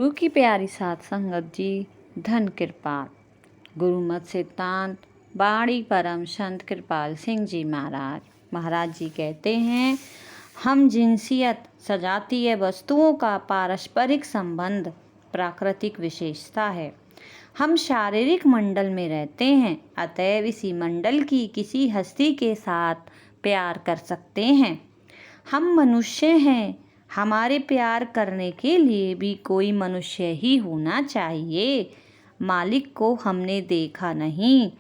गुरु की प्यारी साथ संगत जी, धन कृपाल गुरुमत सिद्धांत बाड़ी परम संत कृपाल सिंह जी महाराज जी कहते हैं, हम जिनसियत सजातीय वस्तुओं का पारस्परिक संबंध प्राकृतिक विशेषता है। हम शारीरिक मंडल में रहते हैं, अतएव इसी मंडल की किसी हस्ती के साथ प्यार कर सकते हैं। हम मनुष्य हैं, हमारे प्यार करने के लिए भी कोई मनुष्य ही होना चाहिए। मालिक को हमने देखा नहीं,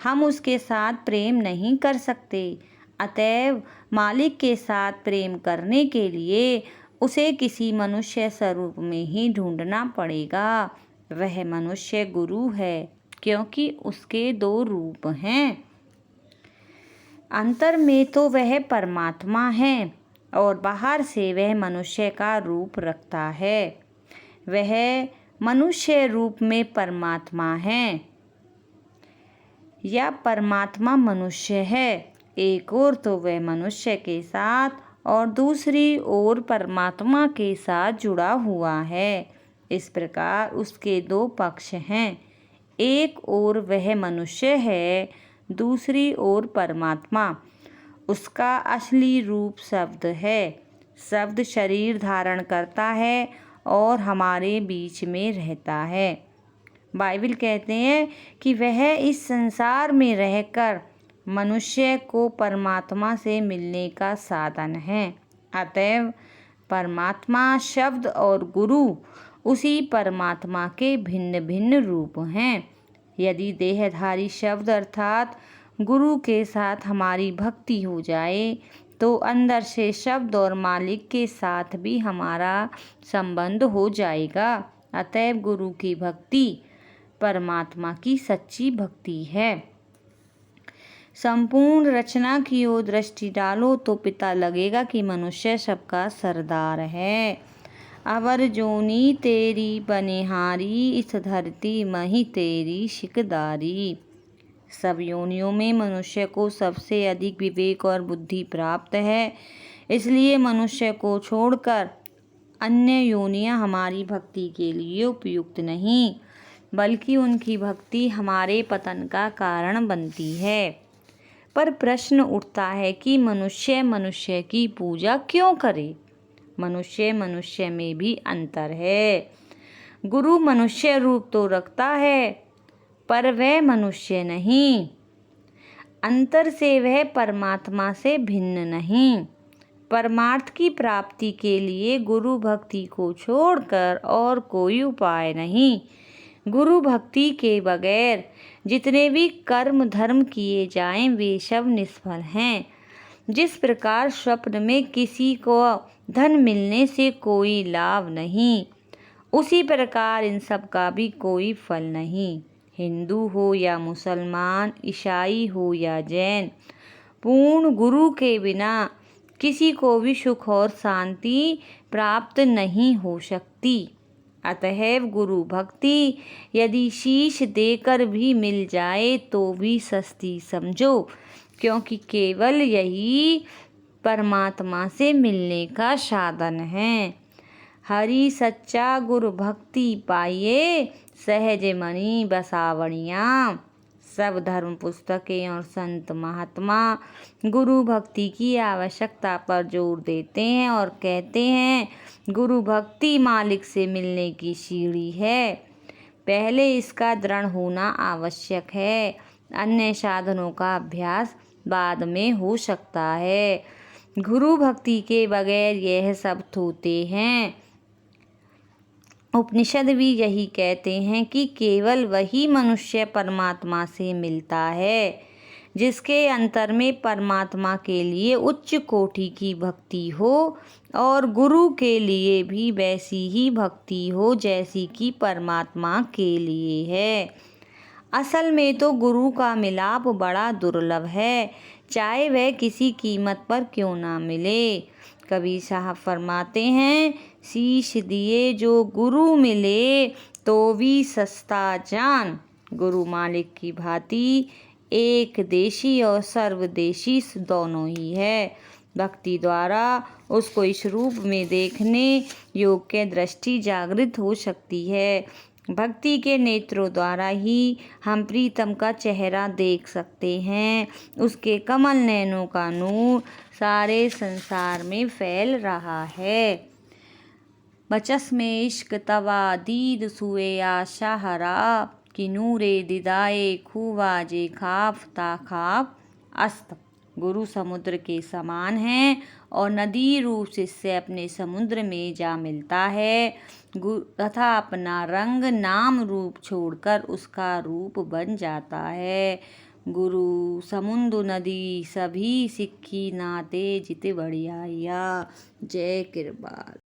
हम उसके साथ प्रेम नहीं कर सकते। अतएव मालिक के साथ प्रेम करने के लिए उसे किसी मनुष्य स्वरूप में ही ढूंढना पड़ेगा। वह मनुष्य गुरु है, क्योंकि उसके दो रूप हैं। अंतर में तो वह परमात्मा है और बाहर से वह मनुष्य का रूप रखता है। वह मनुष्य रूप में परमात्मा है या परमात्मा मनुष्य है। एक ओर तो वह मनुष्य के साथ और दूसरी ओर परमात्मा के साथ जुड़ा हुआ है। इस प्रकार उसके दो पक्ष हैं। एक ओर वह मनुष्य है, दूसरी ओर परमात्मा। उसका असली रूप शब्द है। शब्द शरीर धारण करता है और हमारे बीच में रहता है। बाइबल कहते हैं कि वह इस संसार में रहकर मनुष्य को परमात्मा से मिलने का साधन है। अतएव परमात्मा शब्द और गुरु उसी परमात्मा के भिन्न भिन्न रूप हैं। यदि देहधारी शब्द अर्थात गुरु के साथ हमारी भक्ति हो जाए तो अंदर से शब्द और मालिक के साथ भी हमारा संबंध हो जाएगा। अतएव गुरु की भक्ति परमात्मा की सच्ची भक्ति है। संपूर्ण रचना की ओर दृष्टि डालो तो पिता लगेगा कि मनुष्य सबका सरदार है। अवर जोनी तेरी बनिहारी, इस धरती मही तेरी शिकदारी। सब योनियों में मनुष्य को सबसे अधिक विवेक और बुद्धि प्राप्त है। इसलिए मनुष्य को छोड़कर अन्य योनियां हमारी भक्ति के लिए उपयुक्त नहीं, बल्कि उनकी भक्ति हमारे पतन का कारण बनती है। पर प्रश्न उठता है कि मनुष्य मनुष्य की पूजा क्यों करे? मनुष्य मनुष्य में भी अंतर है। गुरु मनुष्य रूप तो रखता है, पर वह मनुष्य नहीं। अंतर से वह परमात्मा से भिन्न नहीं। परमार्थ की प्राप्ति के लिए गुरु भक्ति को छोड़कर और कोई उपाय नहीं। गुरु भक्ति के बगैर जितने भी कर्म धर्म किए जाएं वे सब निष्फल हैं। जिस प्रकार स्वप्न में किसी को धन मिलने से कोई लाभ नहीं, उसी प्रकार इन सब का भी कोई फल नहीं। हिंदू हो या मुसलमान, ईसाई हो या जैन, पूर्ण गुरु के बिना किसी को भी सुख और शांति प्राप्त नहीं हो सकती। अतएव गुरु भक्ति यदि शीश देकर भी मिल जाए तो भी सस्ती समझो, क्योंकि केवल यही परमात्मा से मिलने का साधन है। हरि सच्चा गुरु भक्ति पाइए, सहज मणि बसावणिया। सब धर्म पुस्तकें और संत महात्मा गुरु भक्ति की आवश्यकता पर जोर देते हैं और कहते हैं, गुरु भक्ति मालिक से मिलने की सीढ़ी है। पहले इसका दृढ़ होना आवश्यक है, अन्य साधनों का अभ्यास बाद में हो सकता है। गुरु भक्ति के बगैर यह सब थोते हैं। उपनिषद भी यही कहते हैं कि केवल वही मनुष्य परमात्मा से मिलता है जिसके अंतर में परमात्मा के लिए उच्च कोटि की भक्ति हो और गुरु के लिए भी वैसी ही भक्ति हो जैसी कि परमात्मा के लिए है। असल में तो गुरु का मिलाप बड़ा दुर्लभ है, चाहे वह किसी कीमत पर क्यों ना मिले। कबीर साहब फरमाते हैं, शीश दिए जो गुरु मिले तो भी सस्ता जान। गुरु मालिक की भांति एक देशी और सर्वदेशी दोनों ही है। भक्ति द्वारा उसको इस रूप में देखने योग्य दृष्टि जागृत हो सकती है। भक्ति के नेत्रों द्वारा ही हम प्रीतम का चेहरा देख सकते हैं। उसके कमल नयनों का नूर सारे संसार में फैल रहा है। बचस में इश्क तवा दीद सुए आशा हरा कि नूरे दिदाए खूवाजे खाफ ताखाफ अस्त। गुरु समुद्र के समान है और नदी रूप से अपने समुद्र में जा मिलता है तथा अपना रंग नाम रूप छोड़कर उसका रूप बन जाता है। गुरु समुंदु नदी सभी सिक्खी नाते जित बढ़िया। जय कृपाल।